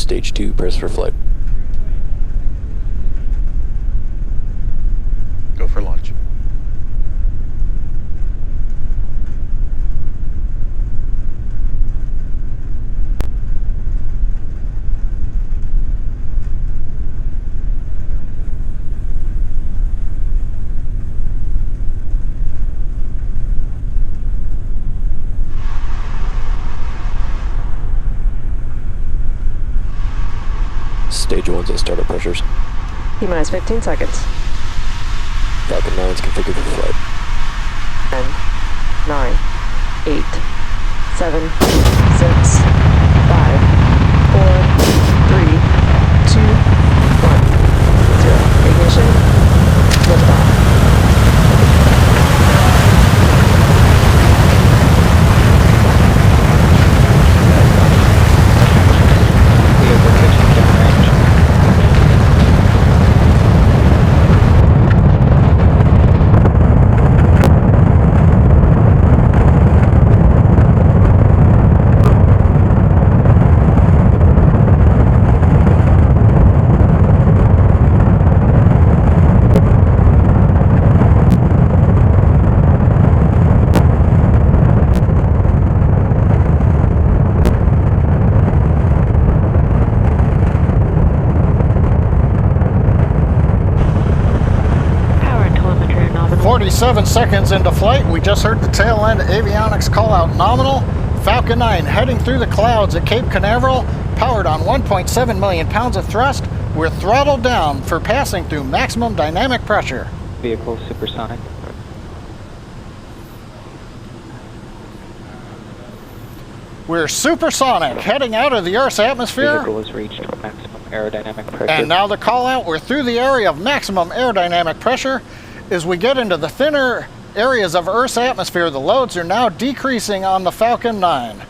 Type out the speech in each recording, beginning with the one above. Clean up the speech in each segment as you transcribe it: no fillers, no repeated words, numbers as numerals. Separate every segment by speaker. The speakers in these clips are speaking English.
Speaker 1: Stage 2, press for flight.
Speaker 2: Go for launch.
Speaker 1: Stage 1's at startup pressures.
Speaker 3: T-minus 15 seconds.
Speaker 1: Falcon 9's configured for flight.
Speaker 3: 10, 9, 8, 7, 6, 5, 4, 3, 2, 1, 0. Ignition. Liftoff.
Speaker 4: Seven seconds into flight, we just heard the tail end avionics call out nominal. Falcon 9 heading through the clouds at Cape Canaveral, powered on 1.7 million pounds of thrust. We're throttled down for passing through maximum dynamic pressure.
Speaker 5: Vehicle supersonic.
Speaker 4: We're supersonic, heading out of the Earth's atmosphere.
Speaker 5: Vehicle has reached maximum aerodynamic pressure.
Speaker 4: And now the call out, we're through the area of maximum aerodynamic pressure. As we get into the thinner areas of Earth's atmosphere, the loads are now decreasing on the Falcon 9.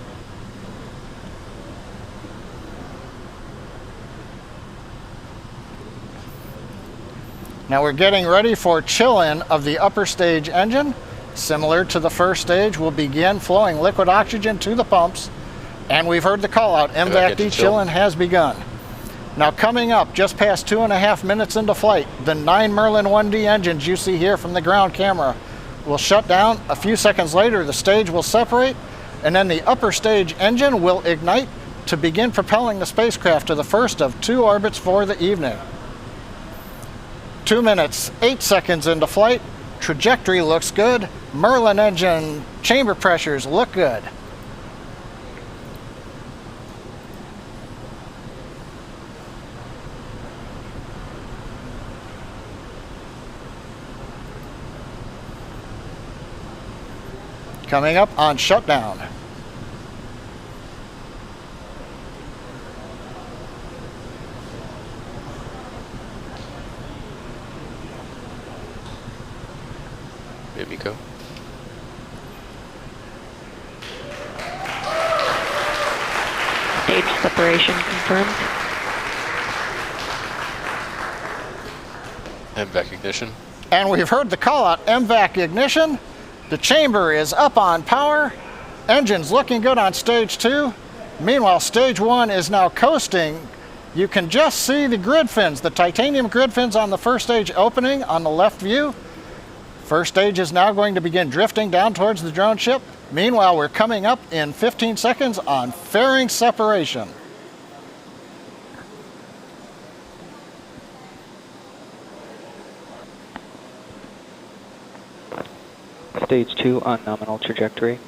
Speaker 4: Now we're getting ready for chill-in of the upper stage engine. Similar to the first stage, we'll begin flowing liquid oxygen to the pumps. And we've heard the call out, MVAC-D chill-in has begun. Now coming up, just past 2.5 minutes into flight, the 9 Merlin 1D engines you see here from the ground camera will shut down. A few seconds later, the stage will separate, and then the upper stage engine will ignite to begin propelling the spacecraft to the first of 2 orbits for the evening. 2 minutes, 8 seconds into flight, trajectory looks good, Merlin engine chamber pressures look good. Coming up on shutdown.
Speaker 1: Miko.
Speaker 6: Stage separation confirmed.
Speaker 1: MVAC ignition.
Speaker 4: And we've heard the call out, MVAC ignition. The chamber is up on power. Engines looking good on stage 2. Meanwhile, stage 1 is now coasting. You can just see the grid fins, the titanium grid fins on the first stage opening on the left view. First stage is now going to begin drifting down towards the drone ship. Meanwhile, we're coming up in 15 seconds on fairing separation.
Speaker 5: Stage 2 on nominal trajectory.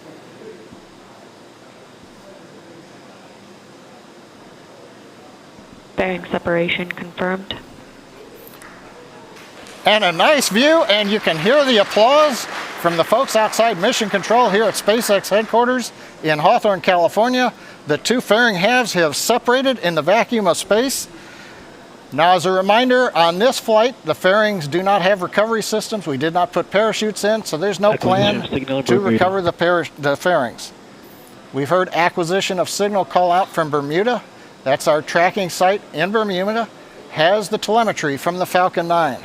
Speaker 6: Bearing separation confirmed.
Speaker 4: And a nice view, and you can hear the applause from the folks outside Mission Control here at SpaceX headquarters in Hawthorne, California. The 2 fairing halves have separated in the vacuum of space. Now, as a reminder, on this flight, the fairings do not have recovery systems. We did not put parachutes in, so there's no plan to recover the fairings. We've heard acquisition of signal call out from Bermuda. That's our tracking site in Bermuda. Has the telemetry from the Falcon 9.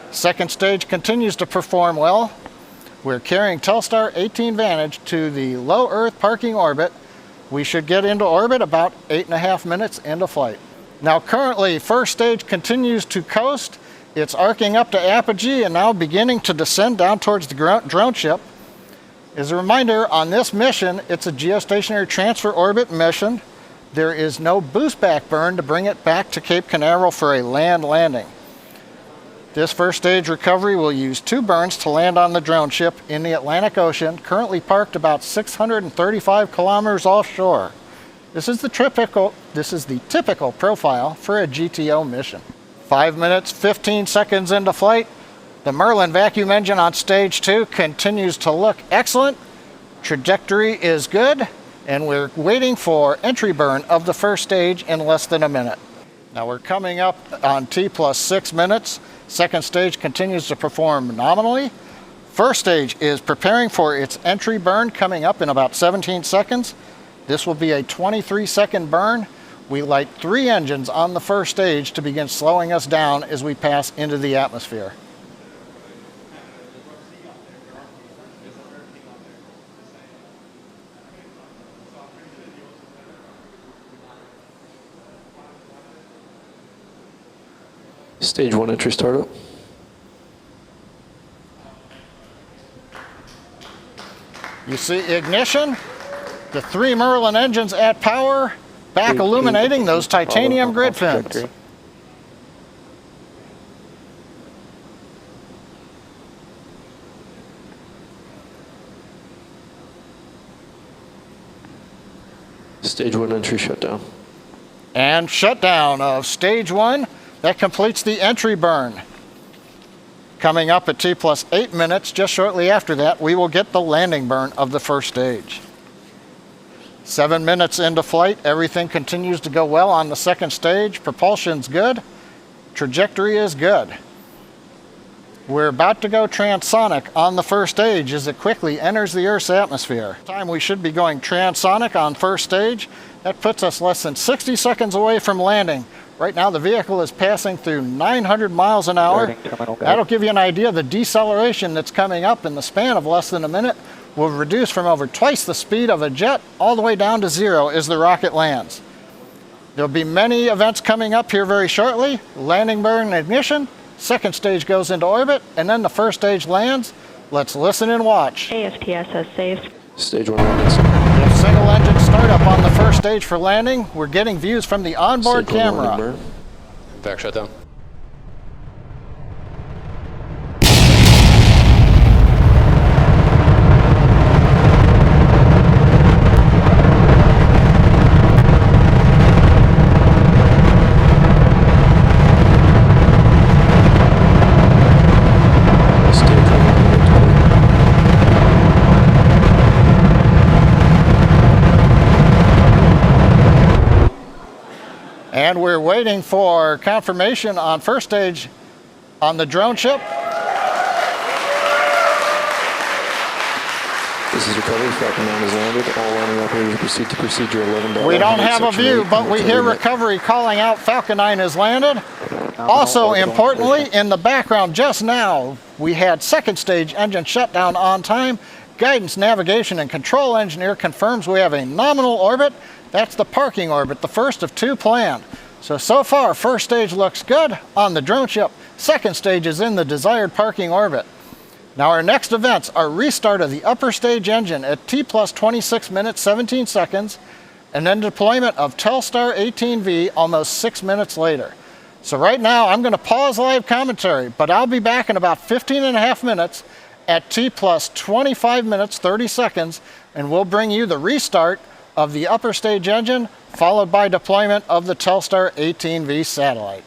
Speaker 4: Second stage continues to perform well. We're carrying Telstar 18 Vantage to the low Earth parking orbit. We should get into orbit about 8.5 minutes into flight. Now currently, first stage continues to coast. It's arcing up to apogee and now beginning to descend down towards the drone ship. As a reminder, on this mission, it's a geostationary transfer orbit mission. There is no boost back burn to bring it back to Cape Canaveral for a land landing. This first stage recovery will use 2 burns to land on the drone ship in the Atlantic Ocean, currently parked about 635 kilometers offshore. This is the typical profile for a GTO mission. 5 minutes, 15 seconds into flight. The Merlin vacuum engine on stage 2 continues to look excellent. Trajectory is good, and we're waiting for entry burn of the first stage in less than a minute. Now we're coming up on T plus 6 minutes. Second stage continues to perform nominally. First stage is preparing for its entry burn coming up in about 17 seconds. This will be a 23-second burn. We light 3 engines on the first stage to begin slowing us down as we pass into the atmosphere.
Speaker 1: Stage 1 entry startup.
Speaker 4: You see ignition, the 3 Merlin engines at power, back illuminating those titanium grid fins.
Speaker 1: Stage 1 entry shutdown.
Speaker 4: And shutdown of stage 1. That completes the entry burn. Coming up at T plus 8 minutes, just shortly after that, we will get the landing burn of the first stage. 7 minutes into flight, everything continues to go well on the second stage. Propulsion's good, trajectory is good. We're about to go transonic on the first stage as it quickly enters the Earth's atmosphere. Time we should be going transonic on first stage. That puts us less than 60 seconds away from landing. Right now the vehicle is passing through 900 miles an hour. That'll give you an idea of the deceleration that's coming up in the span of less than a minute. Will reduce from over twice the speed of a jet all the way down to 0 as the rocket lands. There'll be many events coming up here very shortly. Landing burn and ignition. Second stage goes into orbit, and then the first stage lands. Let's listen and watch.
Speaker 6: AFTSS safe.
Speaker 1: Stage 1 landing.
Speaker 4: With single engine startup on the first stage for landing, we're getting views from the onboard camera.
Speaker 1: Back shutdown.
Speaker 4: And we're waiting for confirmation on first stage on the drone ship.
Speaker 1: This is recovery. Falcon 9 is landed. All landing operators proceed to procedure 11.
Speaker 4: We don't have a view, but we hear recovery calling out Falcon 9 is landed. Also importantly, in the background just now, we had second stage engine shutdown on time. Guidance, navigation, and control engineer confirms we have a nominal orbit. That's the parking orbit, the first of 2 planned. So far, first stage looks good on the drone ship. Second stage is in the desired parking orbit. Now our next events are restart of the upper stage engine at T plus 26 minutes, 17 seconds, and then deployment of Telstar 18V almost 6 minutes later. So right now, I'm gonna pause live commentary, but I'll be back in about 15.5 minutes at T plus 25 minutes, 30 seconds, and we'll bring you the restart of the upper stage engine, followed by deployment of the Telstar 18V satellite.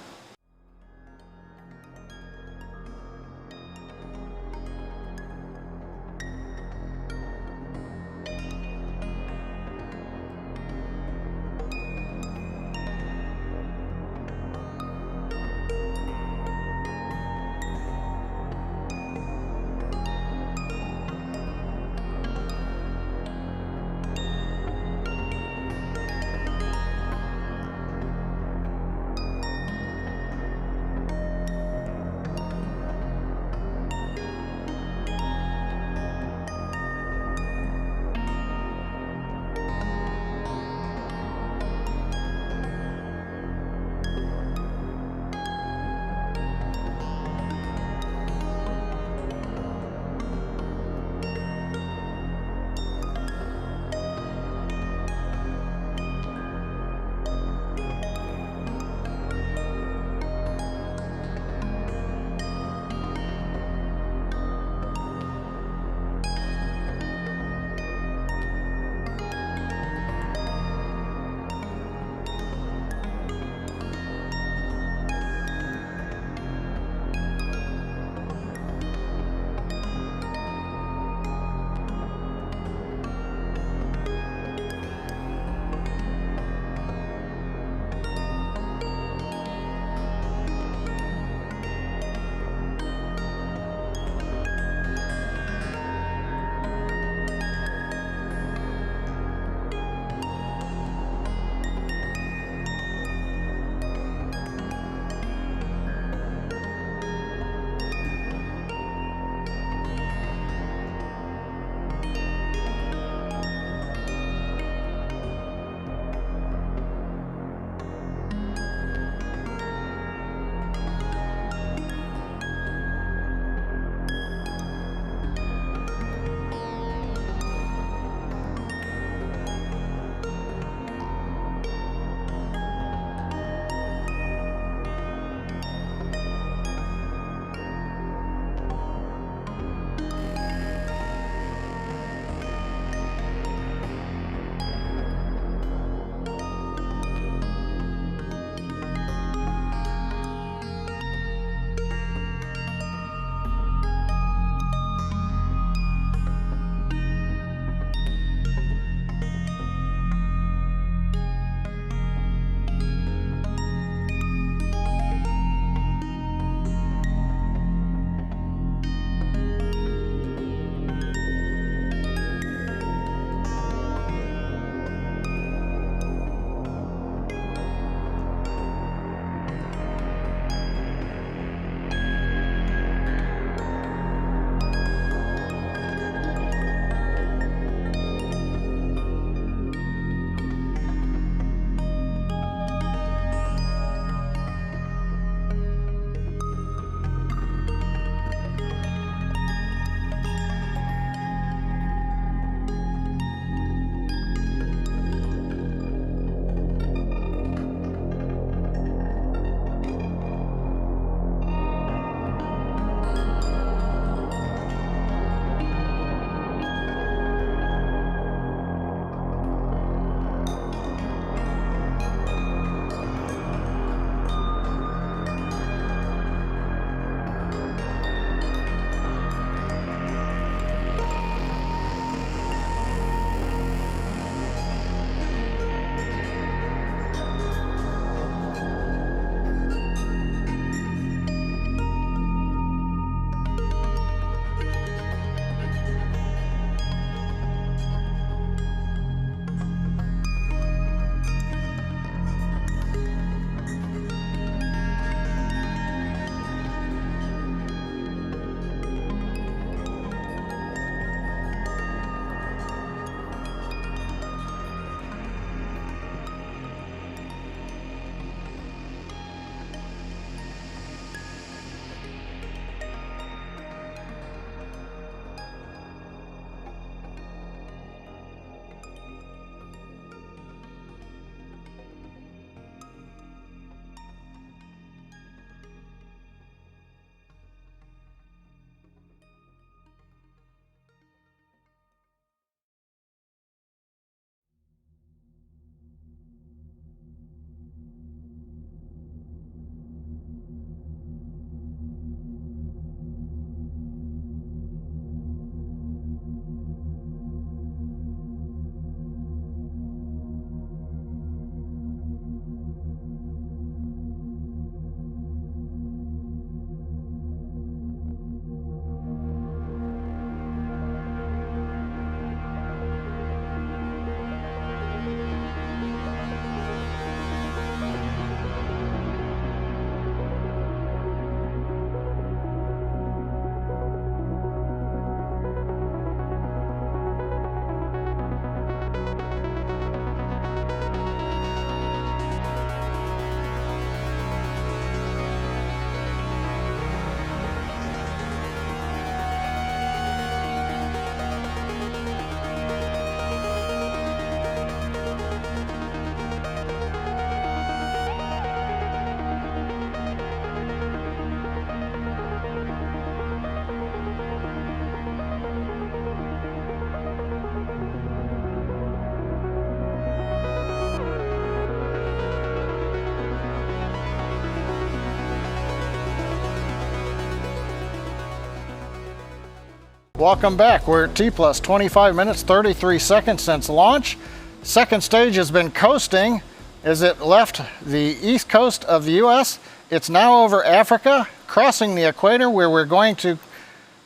Speaker 4: Welcome back. We're at T plus 25 minutes, 33 seconds since launch. Second stage has been coasting as it left the east coast of the US. It's now over Africa, crossing the equator, where we're going to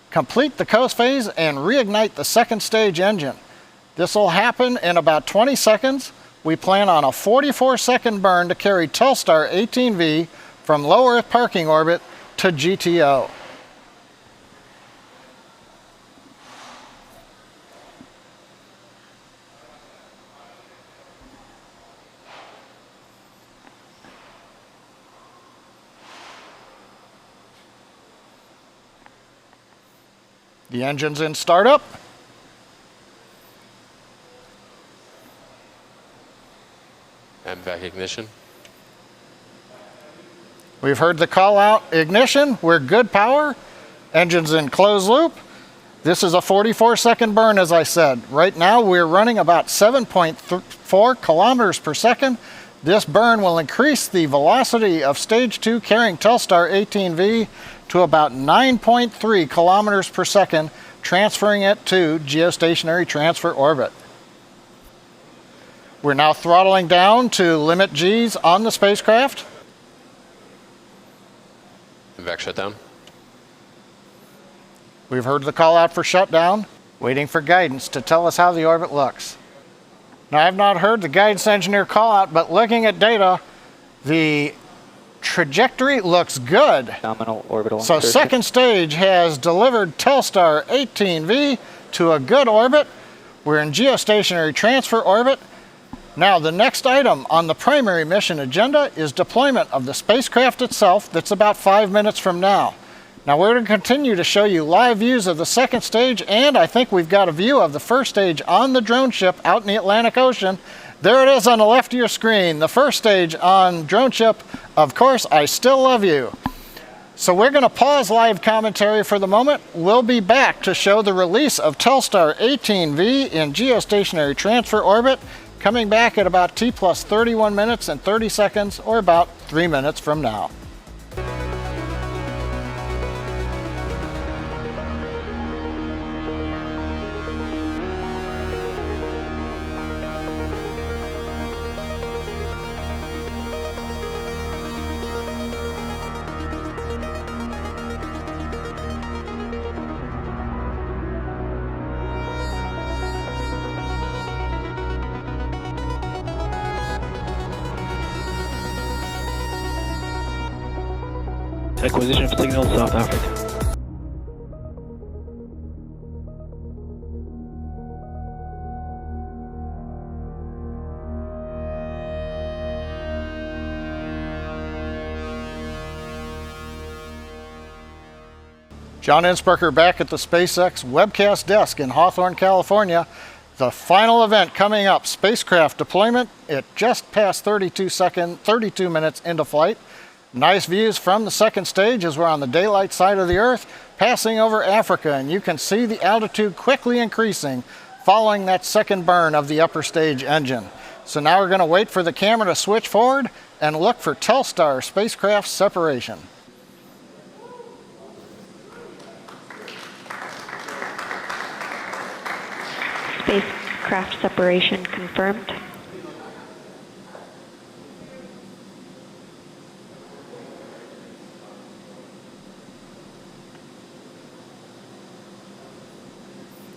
Speaker 4: complete the coast phase and reignite the second stage engine. This will happen in about 20 seconds. We plan on a 44-second burn to carry Telstar 18V from low Earth parking orbit to GTO. The engine's in startup.
Speaker 1: And back ignition.
Speaker 4: We've heard the call out ignition. We're good power. Engine's in closed loop. This is a 44-second burn, as I said. Right now, we're running about 7.4 kilometers per second. This burn will increase the velocity of stage 2 carrying Telstar 18V to about 9.3 kilometers per second, transferring it to Geostationary Transfer Orbit. We're now throttling down to limit Gs on the spacecraft.
Speaker 1: And back shutdown.
Speaker 4: We've heard the call out for shutdown, waiting for guidance to tell us how the orbit looks. Now, I've not heard the guidance engineer call out, but looking at data, the trajectory looks good.
Speaker 5: Nominal orbital
Speaker 4: So
Speaker 5: insertion.
Speaker 4: second stage has delivered Telstar 18V to a good orbit. We're in geostationary transfer orbit. Now, the next item on the primary mission agenda is deployment of the spacecraft itself. That's about 5 minutes from now. Now, we're going to continue to show you live views of the second stage, and I think we've got a view of the first stage on the drone ship out in the Atlantic Ocean. There it is on the left of your screen, the first stage on drone ship. Of course, I still love you. So we're going to pause live commentary for the moment. We'll be back to show the release of Telstar 18V in geostationary transfer orbit, coming back at about T plus 31 minutes and 30 seconds, or about 3 minutes from now.
Speaker 5: Acquisition of signal, South Africa.
Speaker 4: John Innsbrucker back at the SpaceX webcast desk in Hawthorne, California. The final event coming up, spacecraft deployment. It just passed 32 minutes into flight. Nice views from the second stage as we're on the daylight side of the Earth, passing over Africa, and you can see the altitude quickly increasing following that second burn of the upper stage engine. So now we're going to wait for the camera to switch forward and look for Telstar spacecraft separation.
Speaker 6: Spacecraft separation confirmed.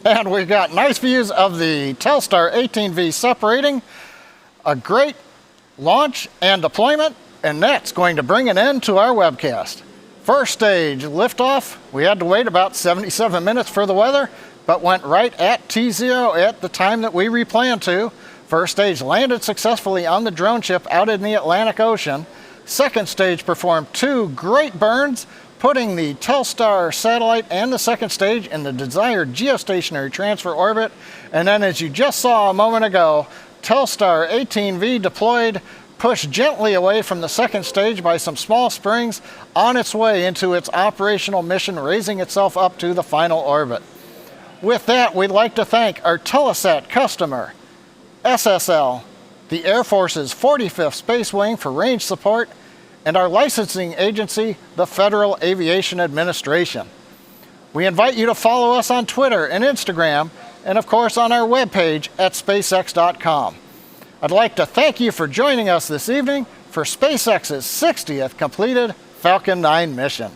Speaker 4: And we've got nice views of the Telstar 18V separating. A great launch and deployment, and that's going to bring an end to our webcast. First stage liftoff. We had to wait about 77 minutes for the weather, but went right at T0 at the time that we replanned to. First stage landed successfully on the drone ship out in the Atlantic Ocean. Second stage performed 2 great burns, putting the Telstar satellite and the second stage in the desired geostationary transfer orbit. And then, as you just saw a moment ago, Telstar 18V deployed, pushed gently away from the second stage by some small springs on its way into its operational mission, raising itself up to the final orbit. With that, we'd like to thank our Telesat customer, SSL, the Air Force's 45th Space Wing for range support, and our licensing agency, the Federal Aviation Administration. We invite you to follow us on Twitter and Instagram, and of course on our webpage at spacex.com. I'd like to thank you for joining us this evening for SpaceX's 60th completed Falcon 9 mission.